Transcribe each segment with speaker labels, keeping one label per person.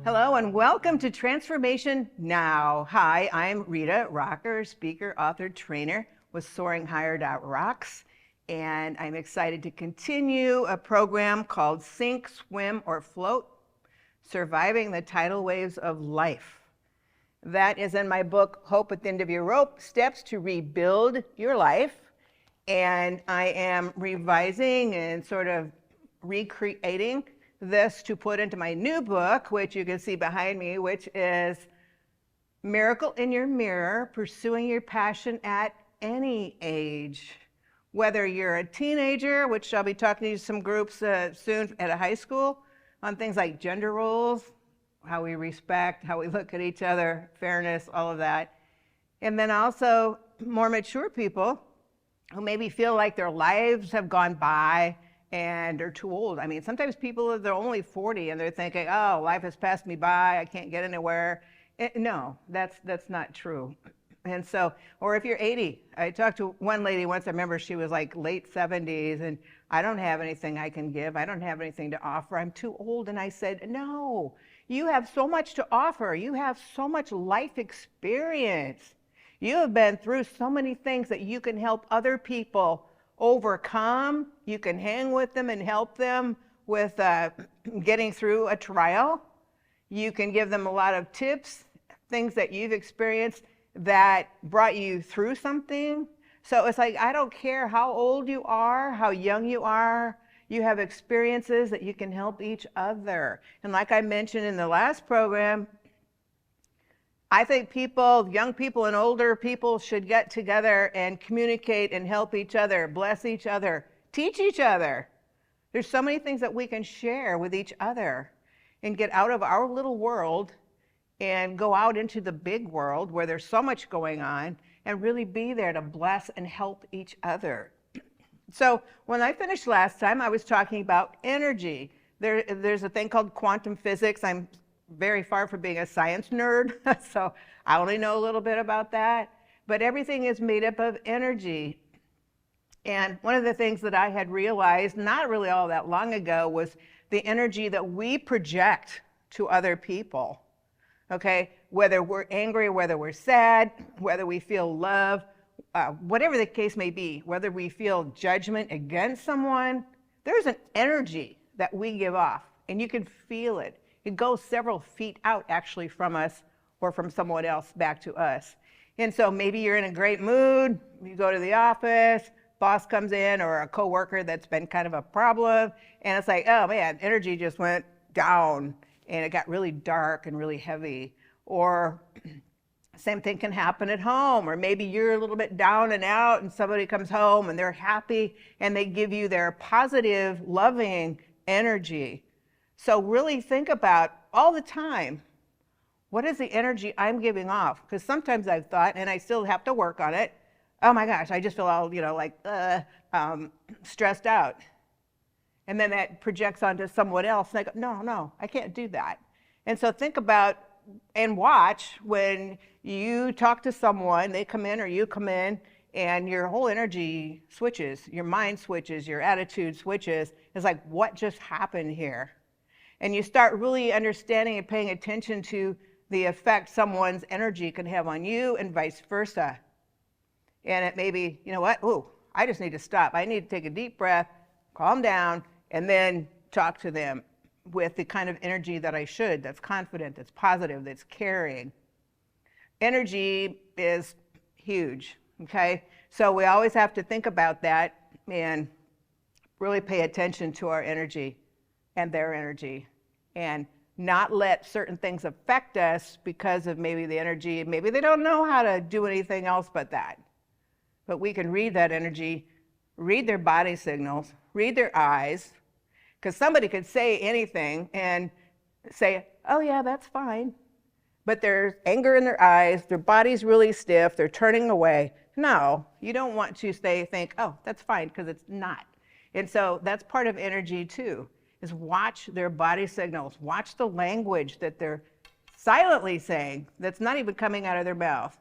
Speaker 1: Hello and welcome to Transformation Now. Hi, I'm Rita Rocker, speaker, author, trainer with SoaringHigher.rocks, and I'm excited to continue a program called Sink, Swim, or Float, Surviving the Tidal Waves of Life. That is in my book, Hope at the End of Your Rope, Steps to Rebuild Your Life. And I am revising and sort of recreating this to put into my new book, which you can see behind me, which is Miracle in Your Mirror, Pursuing Your Passion at Any Age. Whether you're a teenager, which I'll be talking to some groups soon at a high school on things like gender roles, how we respect, how we look at each other, fairness, all of that. And then also more mature people who maybe feel like their lives have gone by and are too old. I mean, sometimes people, they're only 40 and they're thinking, oh, life has passed me by, I can't get anywhere. No, that's not true. And so, or if you're 80, I talked to one lady once, I remember she was like late 70s, and I don't have anything I can give, I don't have anything to offer, I'm too old. And I said, no, you have so much to offer, you have so much life experience. You have been through so many things that you can help other people overcome. You can hang with them and help them with getting through a trial. You can give them a lot of tips, things that you've experienced that brought you through something. So it's like, I don't care how old you are, how young you are, you have experiences that you can help each other. And like I mentioned in the last program, I think people, young people and older people, should get together and communicate and help each other, bless each other, teach each other. There's so many things that we can share with each other and get out of our little world and go out into the big world where there's so much going on and really be there to bless and help each other. So when I finished last time, I was talking about energy. There's a thing called quantum physics. I'm very far from being a science nerd, so I only know a little bit about that. But everything is made up of energy. And one of the things that I had realized not really all that long ago was the energy that we project to other people. Okay, whether we're angry, whether we're sad, whether we feel love, whatever the case may be, whether we feel judgment against someone, there's an energy that we give off, and you can feel it. It goes several feet out actually from us or from someone else back to us. And so maybe you're in a great mood, you go to the office, boss comes in, or a coworker that's been kind of a problem, and it's like, oh man, energy just went down and it got really dark and really heavy. Or same thing can happen at home, or maybe you're a little bit down and out and somebody comes home and they're happy and they give you their positive, loving energy. So really think about all the time, what is the energy I'm giving off? Because sometimes I've thought, and I still have to work on it, oh my gosh, I just feel all, stressed out. And then that projects onto someone else, and I go, no, I can't do that. And so think about and watch when you talk to someone, they come in or you come in, and your whole energy switches, your mind switches, your attitude switches. It's like, what just happened here? And you start really understanding and paying attention to the effect someone's energy can have on you and vice versa. And it may be, you know what, ooh, I just need to stop. I need to take a deep breath, calm down, and then talk to them with the kind of energy that I should, that's confident, that's positive, that's caring. Energy is huge, okay? So we always have to think about that and really pay attention to our energy and their energy, and not let certain things affect us because of maybe the energy. Maybe they don't know how to do anything else but that. But we can read that energy, read their body signals, read their eyes, because somebody could say anything and say, oh yeah, that's fine. But there's anger in their eyes, their body's really stiff, they're turning away. No, you don't want to think, oh, that's fine, because it's not. And so that's part of energy too, is watch their body signals, watch the language that they're silently saying that's not even coming out of their mouth.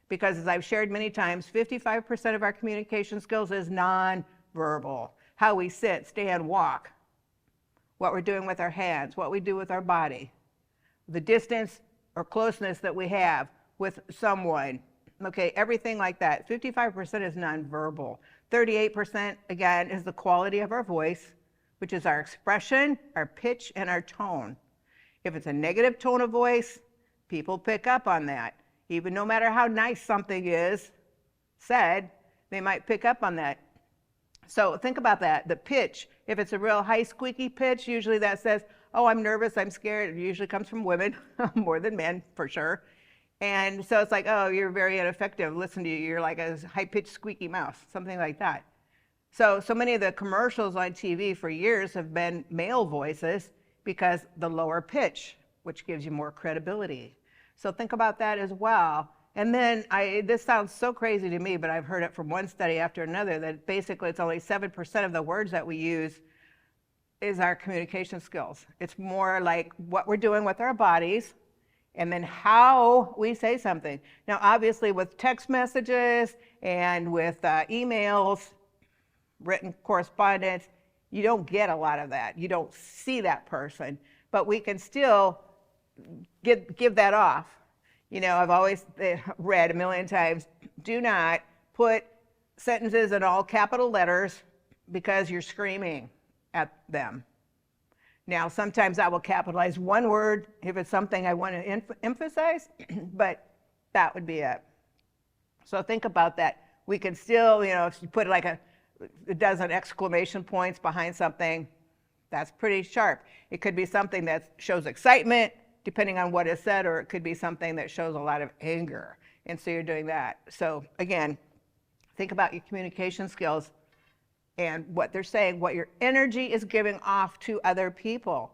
Speaker 1: Because as I've shared many times, 55% of our communication skills is non-verbal. How we sit, stand, walk, what we're doing with our hands, what we do with our body. the distance or closeness that we have with someone. Okay, everything like that. 55% is nonverbal. 38%, again, is the quality of our voice, which is our expression, our pitch, and our tone. If it's a negative tone of voice, people pick up on that. Even no matter how nice something is said, they might pick up on that. So think about that. The pitch, if it's a real high squeaky pitch, usually that says, oh, I'm nervous, I'm scared. It usually comes from women more than men, for sure. And so it's like, oh, you're very ineffective. Listen to you. You're like a high-pitched squeaky mouse, something like that. So many of the commercials on TV for years have been male voices because the lower pitch, which gives you more credibility. So think about that as well. And then, this sounds so crazy to me, but I've heard it from one study after another that basically it's only 7% of the words that we use is our communication skills. It's more like what we're doing with our bodies and then how we say something. Now, obviously with text messages and with emails, written correspondence, you don't get a lot of that. You don't see that person, but we can still give that off. You know, I've always read a million times, do not put sentences in all capital letters because you're screaming at them. Now, sometimes I will capitalize one word if it's something I want to emphasize, but that would be it. So think about that. We can still, you know, if you put like a dozen exclamation points behind something, that's pretty sharp. It could be something that shows excitement, depending on what is said, or it could be something that shows a lot of anger. And so you're doing that. So again, think about your communication skills and what they're saying, what your energy is giving off to other people,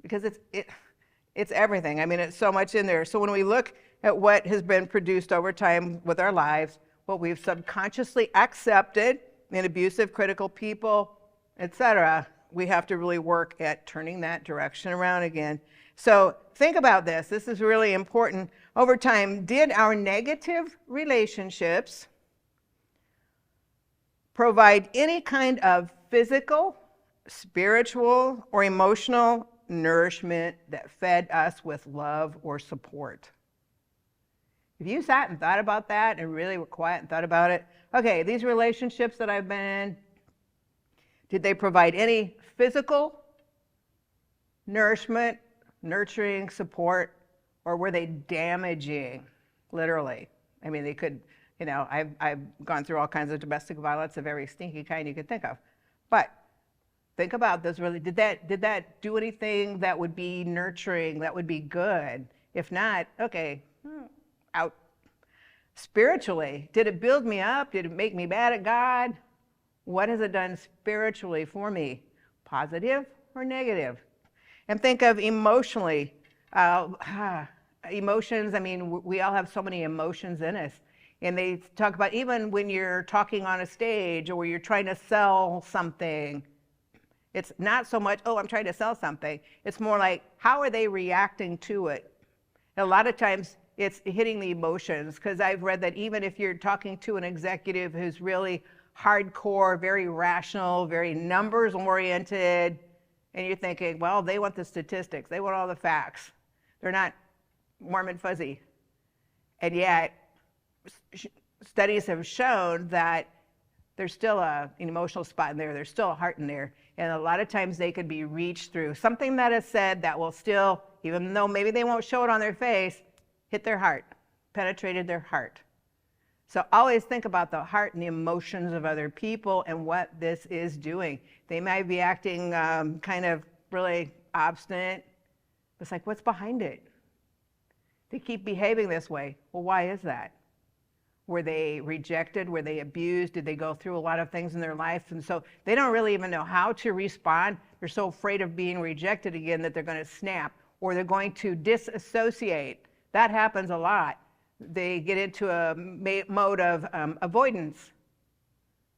Speaker 1: because it's everything. I mean, it's so much in there. So when we look at what has been produced over time with our lives, what we've subconsciously accepted in abusive, critical people, etc., we have to really work at turning that direction around again. So think about this. This is really important. Over time, did our negative relationships provide any kind of physical, spiritual, or emotional nourishment that fed us with love or support? If you sat and thought about that and really were quiet and thought about it, okay, these relationships that I've been in, did they provide any physical nourishment, nurturing, support, or were they damaging, literally? I mean, they could, you know, I've gone through all kinds of domestic violence of every stinky kind you could think of. But think about this really, did that do anything that would be nurturing, that would be good? If not, okay, out. Spiritually, did it build me up? Did it make me bad at God? What has it done spiritually for me? Positive or negative? And think of emotionally. Emotions, I mean, we all have so many emotions in us. And they talk about even when you're talking on a stage or you're trying to sell something, it's not so much, oh, I'm trying to sell something. It's more like, how are they reacting to it? And a lot of times it's hitting the emotions, because I've read that even if you're talking to an executive who's really hardcore, very rational, very numbers oriented, and you're thinking, well, they want the statistics, they want all the facts. They're not warm and fuzzy. And yet, studies have shown that there's still an emotional spot in there, there's still a heart in there. And a lot of times they could be reached through something that is said that will still, even though maybe they won't show it on their face, hit their heart, penetrated their heart. So always think about the heart and the emotions of other people and what this is doing. They might be acting kind of really obstinate. It's like, what's behind it? They keep behaving this way. Well, why is that? Were they rejected? Were they abused? Did they go through a lot of things in their life? And so they don't really even know how to respond. They're so afraid of being rejected again that they're going to snap, or they're going to disassociate. That happens a lot. They get into a mode of avoidance.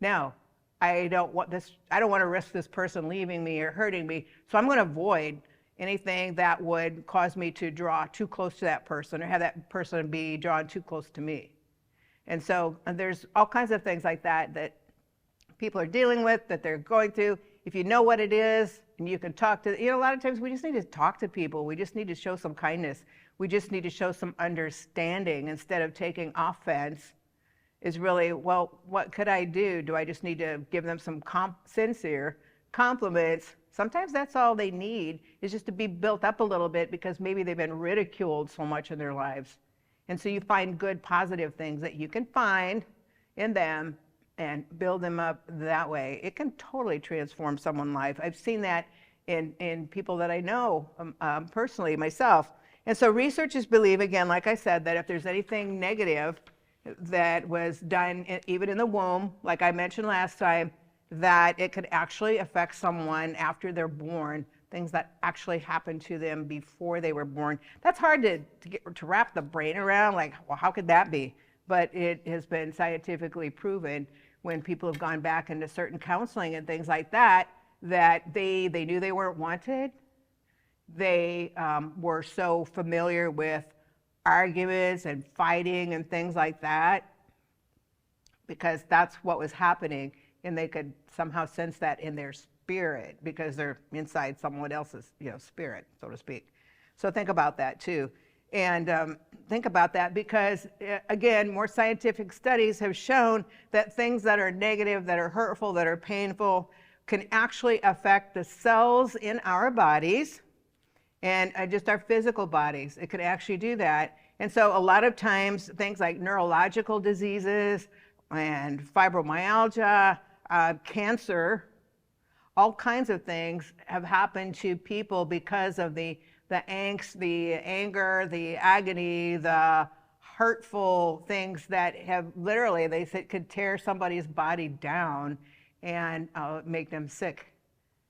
Speaker 1: No, I don't want this. I don't want to risk this person leaving me or hurting me, so I'm going to avoid anything that would cause me to draw too close to that person or have that person be drawn too close to me. And so there's all kinds of things like that that people are dealing with, that they're going through, if you know what it is and you can talk to, a lot of times we just need to talk to people. We just need to show some kindness. We just need to show some understanding instead of taking offense. Is really, well, what could I do? Do I just need to give them some sincere compliments? Sometimes that's all they need, is just to be built up a little bit because maybe they've been ridiculed so much in their lives. And so you find good, positive things that you can find in them and build them up that way. It can totally transform someone's life. I've seen that in people that I know personally, myself. And so researchers believe, again, like I said, that if there's anything negative that was done even in the womb, like I mentioned last time, that it could actually affect someone after they're born, things that actually happened to them before they were born. That's hard to wrap the brain around, like, well, how could that be? But it has been scientifically proven when people have gone back into certain counseling and things like that, that they knew they weren't wanted. They were so familiar with arguments and fighting and things like that because that's what was happening, and they could somehow sense that in their spirit because they're inside someone else's spirit, so to speak. So think about that too. And think about that because, again, more scientific studies have shown that things that are negative, that are hurtful, that are painful can actually affect the cells in our bodies and just our physical bodies. It could actually do that. And so a lot of times things like neurological diseases and fibromyalgia, cancer, all kinds of things have happened to people because of the angst, the anger, the agony, the hurtful things that have literally, they said, could tear somebody's body down and make them sick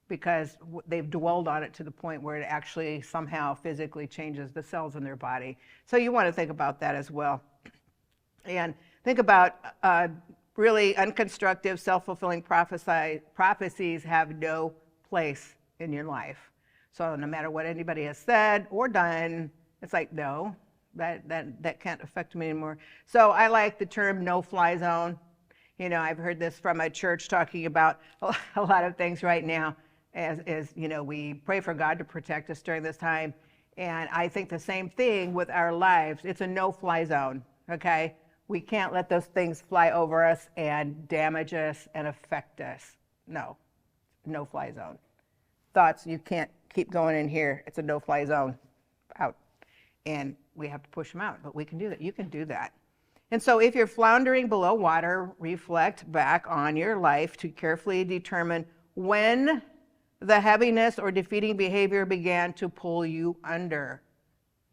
Speaker 1: because they've dwelled on it to the point where it actually somehow physically changes the cells in their body. So you want to think about that as well. And think about really unconstructive, self-fulfilling prophecies have no place in your life. So no matter what anybody has said or done, it's like, no, that can't affect me anymore. So I like the term no-fly zone. I've heard this from a church talking about a lot of things right now as we pray for God to protect us during this time. And I think the same thing with our lives. It's a no-fly zone, okay? We can't let those things fly over us and damage us and affect us. No-fly zone. Thoughts, you can't keep going in here. It's a no-fly zone. Out. And we have to push them out, but we can do that. You can do that. And so if you're floundering below water, reflect back on your life to carefully determine when the heaviness or defeating behavior began to pull you under.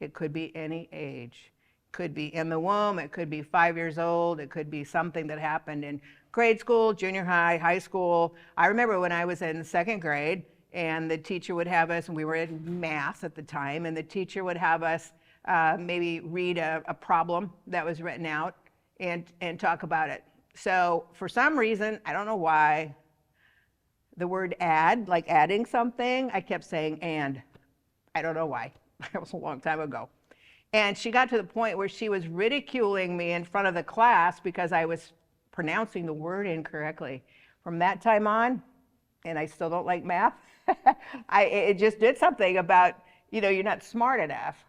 Speaker 1: It could be any age. It could be in the womb. It could be 5 years old. It could be something that happened in grade school, junior high, high school. I remember when I was in second grade and the teacher would have us, and we were in math at the time, and the teacher would have us maybe read a problem that was written out and talk about it. So for some reason, I don't know why, the word add, like adding something, I kept saying and. I don't know why. That was a long time ago. And she got to the point where she was ridiculing me in front of the class because I was pronouncing the word incorrectly. From that time on, and I still don't like math, it just did something about, you're not smart enough.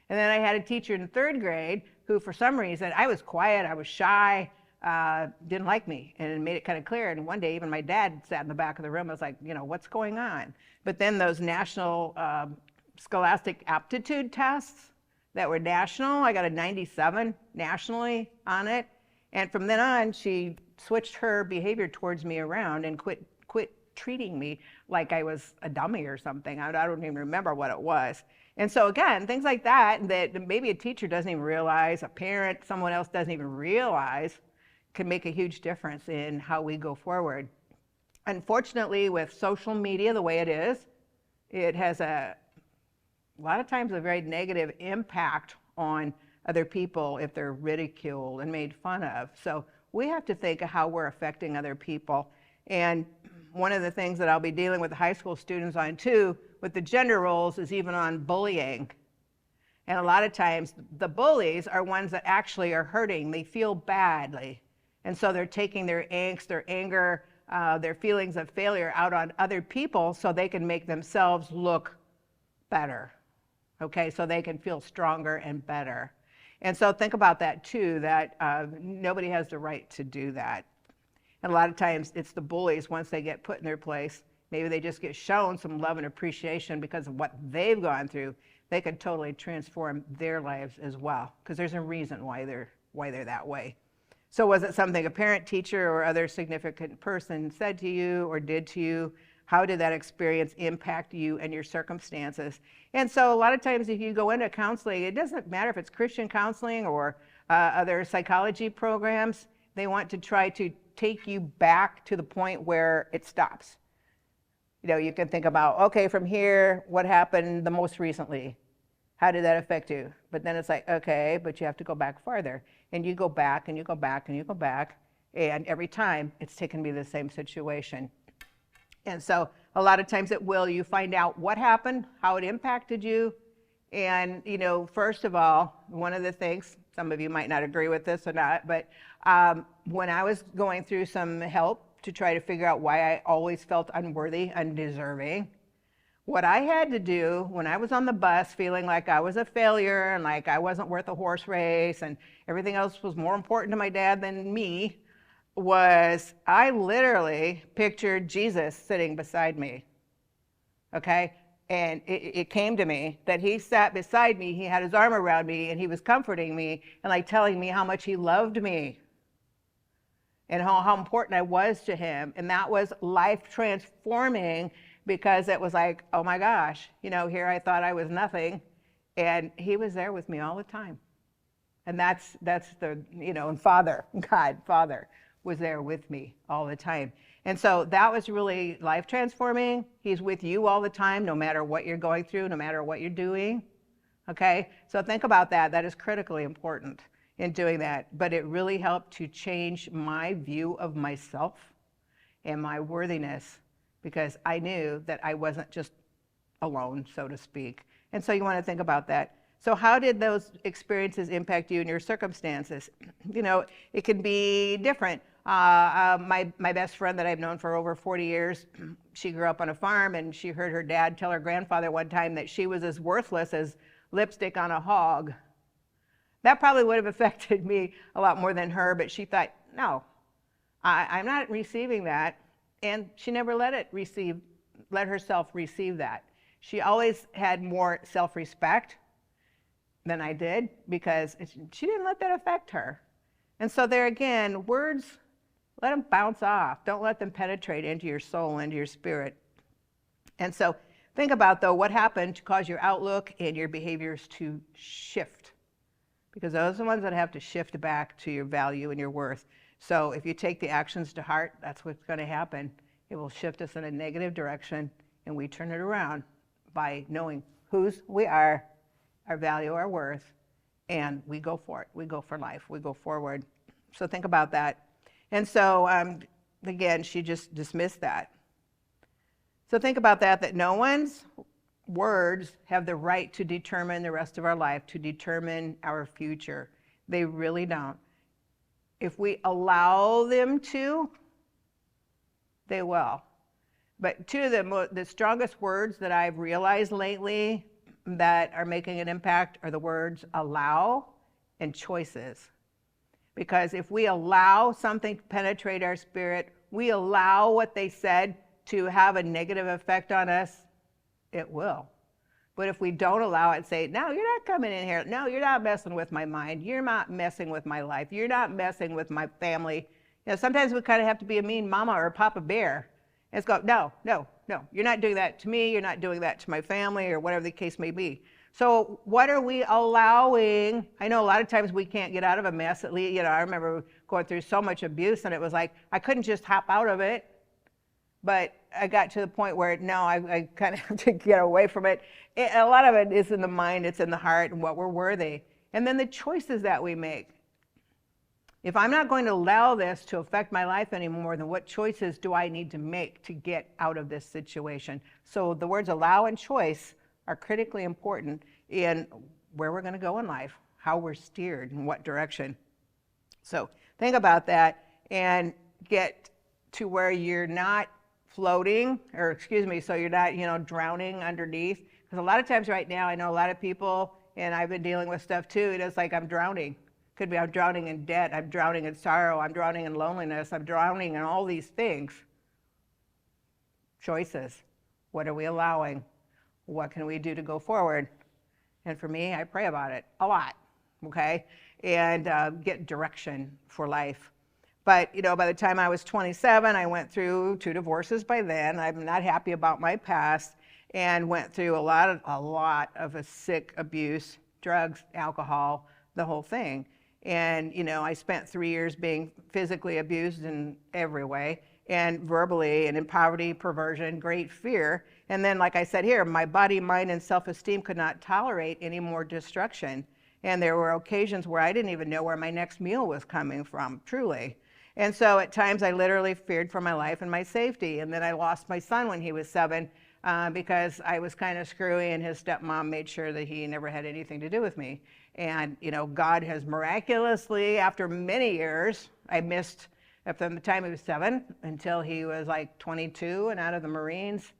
Speaker 1: And then I had a teacher in third grade who, for some reason, I was quiet, I was shy, didn't like me, and made it kind of clear. And one day, even my dad sat in the back of the room. I was like, what's going on? But then those national scholastic aptitude tests that were national, I got a 97 nationally on it. And from then on, she switched her behavior towards me around and quit treating me like I was a dummy or something. I don't even remember what it was. And so again, things like that maybe a teacher doesn't even realize, a parent, someone else doesn't even realize, can make a huge difference in how we go forward. Unfortunately, with social media the way it is, it has a lot of times a very negative impact on other people if they're ridiculed and made fun of. So we have to think of how we're affecting other people. And one of the things that I'll be dealing with high school students on too, with the gender roles, is even on bullying. And a lot of times the bullies are ones that actually are hurting. They feel badly. And so they're taking their angst, their anger their feelings of failure out on other people so they can make themselves look better, okay? So they can feel stronger and better. And so think about that too, that nobody has the right to do that. And a lot of times it's the bullies, once they get put in their place, maybe they just get shown some love and appreciation because of what they've gone through, they can totally transform their lives as well, because there's a reason why they're that way. So was it something a parent, teacher, or other significant person said to you or did to you? How did that experience impact you and your circumstances? And so a lot of times if you go into counseling, it doesn't matter if it's Christian counseling or other psychology programs, they want to try to take you back to the point where it stops. You know, you can think about, okay, from here, what happened the most recently? How did that affect you? But then it's like, okay, but you have to go back farther. And you go back and you go back and you go back. And every time it's taken me to the same situation. And so a lot of times you find out what happened, how it impacted you. And, you know, first of all, one of the things, some of you might not agree with this or not, but when I was going through some help to try to figure out why I always felt unworthy, undeserving, what I had to do when I was on the bus feeling like I was a failure and like I wasn't worth a horse race and everything else was more important to my dad than me, was I literally pictured Jesus sitting beside me, okay? And it came to me that he sat beside me, he had his arm around me, and he was comforting me and like telling me how much he loved me and how important I was to him. And that was life transforming, because it was like, oh my gosh, you know, here I thought I was nothing, and he was there with me all the time. And that's the, you know, and Father was there with me all the time. And so that was really life transforming. He's with you all the time, no matter what you're going through, no matter what you're doing, okay? So think about that. That is critically important in doing that. But it really helped to change my view of myself and my worthiness, because I knew that I wasn't just alone, so to speak. And so you want to think about that. So how did those experiences impact you and your circumstances? You know, it can be different. My best friend that I've known for over 40 years, she grew up on a farm, and she heard her dad tell her grandfather one time that she was as worthless as lipstick on a hog. That probably would have affected me a lot more than her, but she thought, no, I'm not receiving that. And she never let herself receive that. She always had more self-respect than I did, because she didn't let that affect her. And so there again, words, let them bounce off. Don't let them penetrate into your soul, into your spirit. And so think about, though, what happened to cause your outlook and your behaviors to shift, because those are the ones that have to shift back to your value and your worth. So if you take the actions to heart, that's what's going to happen. It will shift us in a negative direction, and we turn it around by knowing whose we are, our value, our worth, and we go for it. We go for life. We go forward. So think about that. And so, again, she just dismissed that. So think about that no one's words have the right to determine the rest of our life, to determine our future. They really don't. If we allow them to, they will. But two of the strongest words that I've realized lately that are making an impact are the words allow and choices. Because if we allow something to penetrate our spirit, we allow what they said to have a negative effect on us, it will. But if we don't allow it, say, no, you're not coming in here. No, you're not messing with my mind. You're not messing with my life. You're not messing with my family. You know, sometimes we kind of have to be a mean mama or a papa bear. And it's go, no, you're not doing that to me. You're not doing that to my family, or whatever the case may be. So what are we allowing? I know a lot of times we can't get out of a mess. At least, you know, I remember going through so much abuse, and it was like, I couldn't just hop out of it. But I got to the point where, no, I kind of have to get away from it. A lot of it is in the mind, it's in the heart, and what we're worthy. And then the choices that we make. If I'm not going to allow this to affect my life anymore, then what choices do I need to make to get out of this situation? So the words allow and choice are critically important in where we're going to go in life, how we're steered, in what direction. So think about that and get to where you're not floating, or excuse me, so you're not, drowning underneath. Because a lot of times right now, I know a lot of people, and I've been dealing with stuff too, and it's like I'm drowning. Could be I'm drowning in debt, I'm drowning in sorrow, I'm drowning in loneliness, I'm drowning in all these things. Choices. What are we allowing? What can we do to go forward? And for me, I pray about it a lot, okay? And get direction for life. But, by the time I was 27, I went through 2 divorces by then. I'm not happy about my past and went through a lot of a sick abuse, drugs, alcohol, the whole thing. And, I spent 3 years being physically abused in every way, and verbally, and in poverty, perversion, great fear. And then, like I said here, my body, mind, and self-esteem could not tolerate any more destruction. And there were occasions where I didn't even know where my next meal was coming from, truly. And so at times I literally feared for my life and my safety. And then I lost my son when he was 7 because I was kind of screwy, and his stepmom made sure that he never had anything to do with me. And, God has miraculously, after many years, I missed from the time he was 7 until he was like 22 and out of the Marines.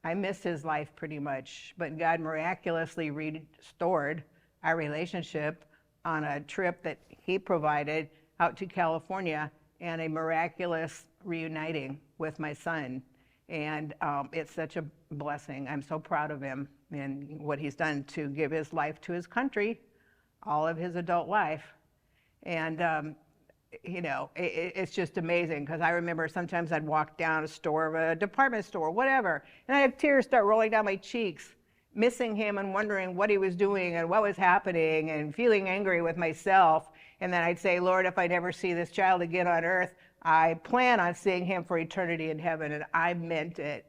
Speaker 1: I missed his life pretty much, but God miraculously restored our relationship on a trip that he provided out to California, and a miraculous reuniting with my son. And it's such a blessing. I'm so proud of him and what he's done to give his life to his country, all of his adult life. And it's just amazing, because I remember sometimes I'd walk down a store, a department store, whatever, and I'd have tears start rolling down my cheeks, missing him and wondering what he was doing and what was happening, and feeling angry with myself. And then I'd say, Lord, if I never see this child again on earth, I plan on seeing him for eternity in heaven, and I meant it.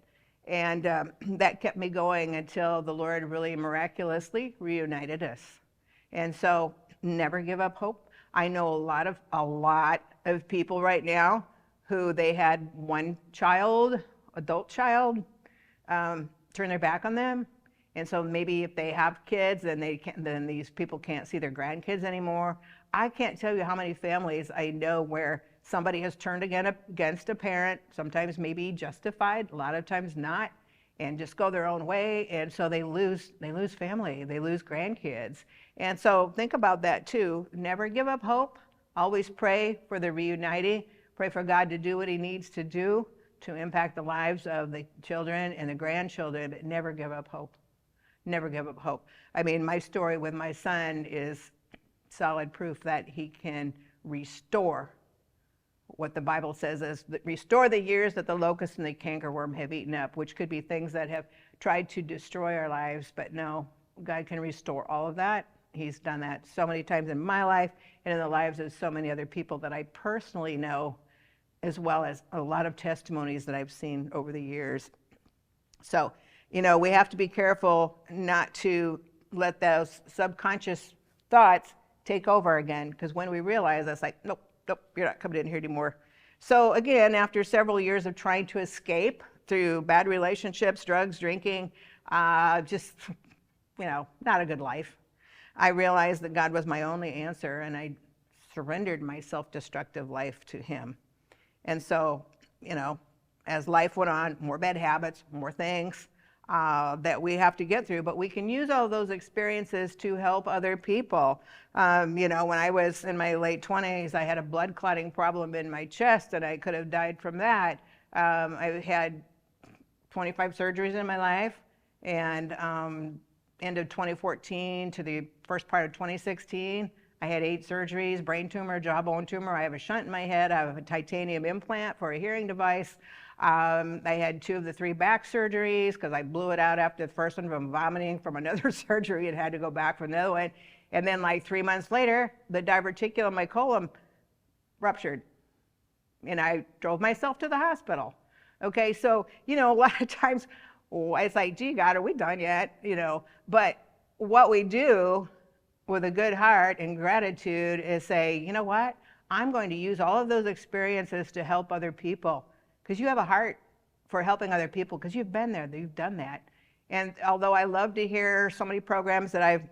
Speaker 1: And that kept me going until the Lord really miraculously reunited us. And so never give up hope. I know a lot of people right now who they had one child, adult child, turn their back on them. And so maybe if they have kids, then these people can't see their grandkids anymore. I can't tell you how many families I know where somebody has turned against a parent, sometimes maybe justified, a lot of times not, and just go their own way. And so they lose family, they lose grandkids. And so think about that too. Never give up hope. Always pray for the reuniting. Pray for God to do what he needs to do to impact the lives of the children and the grandchildren, but never give up hope. Never give up hope. I mean, my story with my son is solid proof that he can restore what the Bible says is restore the years that the locust and the cankerworm have eaten up, which could be things that have tried to destroy our lives. But no, God can restore all of that. He's done that so many times in my life and in the lives of so many other people that I personally know, as well as a lot of testimonies that I've seen over the years. So, we have to be careful not to let those subconscious thoughts take over again, because when we realize, it's like, nope, you're not coming in here anymore. So again, after several years of trying to escape through bad relationships, drugs, drinking, not a good life, I realized that God was my only answer, and I surrendered my self-destructive life to him. And so, as life went on, more bad habits, more things that we have to get through, but we can use all those experiences to help other people. When I was in my late 20s, I had a blood clotting problem in my chest, and I could have died from that. I had 25 surgeries in my life, and end of 2014 to the first part of 2016, I had 8 surgeries, brain tumor, jawbone tumor. I have a shunt in my head. I have a titanium implant for a hearing device. I had 2 of the 3 back surgeries because I blew it out after the first one from vomiting from another surgery and had to go back for another one. And then like 3 months later, the diverticulum in my colon ruptured. And I drove myself to the hospital. Okay, so, a lot of times it's like, gee, God, are we done yet? But what we do with a good heart and gratitude is say, you know what? I'm going to use all of those experiences to help other people, because you have a heart for helping other people, because you've been there, you've done that. And although I love to hear so many programs that I'm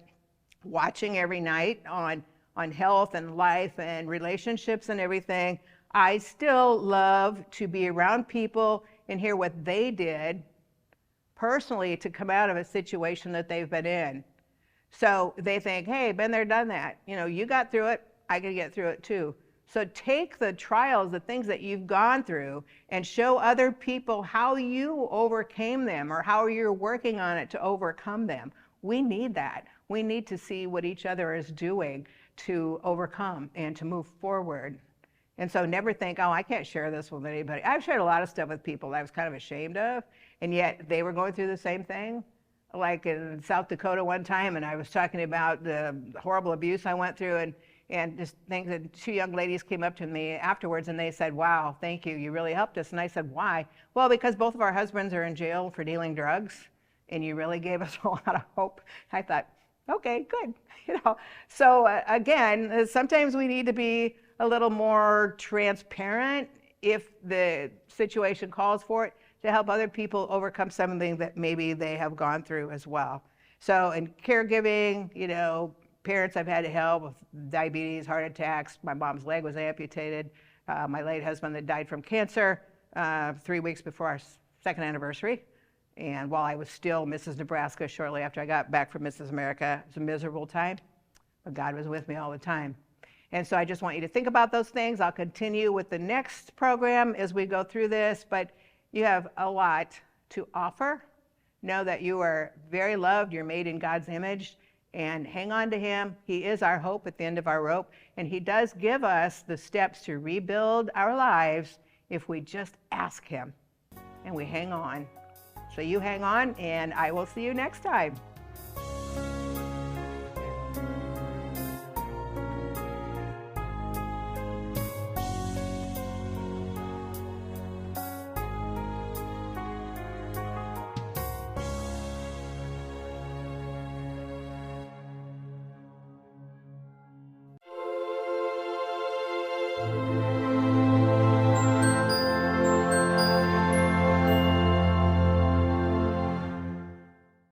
Speaker 1: watching every night on health and life and relationships and everything, I still love to be around people and hear what they did personally to come out of a situation that they've been in. So they think, hey, been there, done that. You know, you got through it, I can get through it too. So take the trials, the things that you've gone through, and show other people how you overcame them or how you're working on it to overcome them. We need that. We need to see what each other is doing to overcome and to move forward. And so never think, oh, I can't share this with anybody. I've shared a lot of stuff with people that I was kind of ashamed of, and yet they were going through the same thing. Like in South Dakota one time, and I was talking about the horrible abuse I went through, and just things, and two young ladies came up to me afterwards and they said, wow, thank you, you really helped us. And I said, why? Well, because both of our husbands are in jail for dealing drugs, and you really gave us a lot of hope. I thought, okay, good. You know, so again, sometimes we need to be a little more transparent if the situation calls for it, to help other people overcome something that maybe they have gone through as well. So in caregiving, you know, parents I've had to help with diabetes, heart attacks. My mom's leg was amputated. My late husband that died from cancer 3 weeks before our second anniversary. And while I was still Mrs. Nebraska, shortly after I got back from Mrs. America, it was a miserable time, but God was with me all the time. And so I just want you to think about those things. I'll continue with the next program as we go through this, but you have a lot to offer. Know that you are very loved, you're made in God's image, and hang on to Him. He is our hope at the end of our rope, and He does give us the steps to rebuild our lives if we just ask Him and we hang on. So you hang on, and I will see you next time.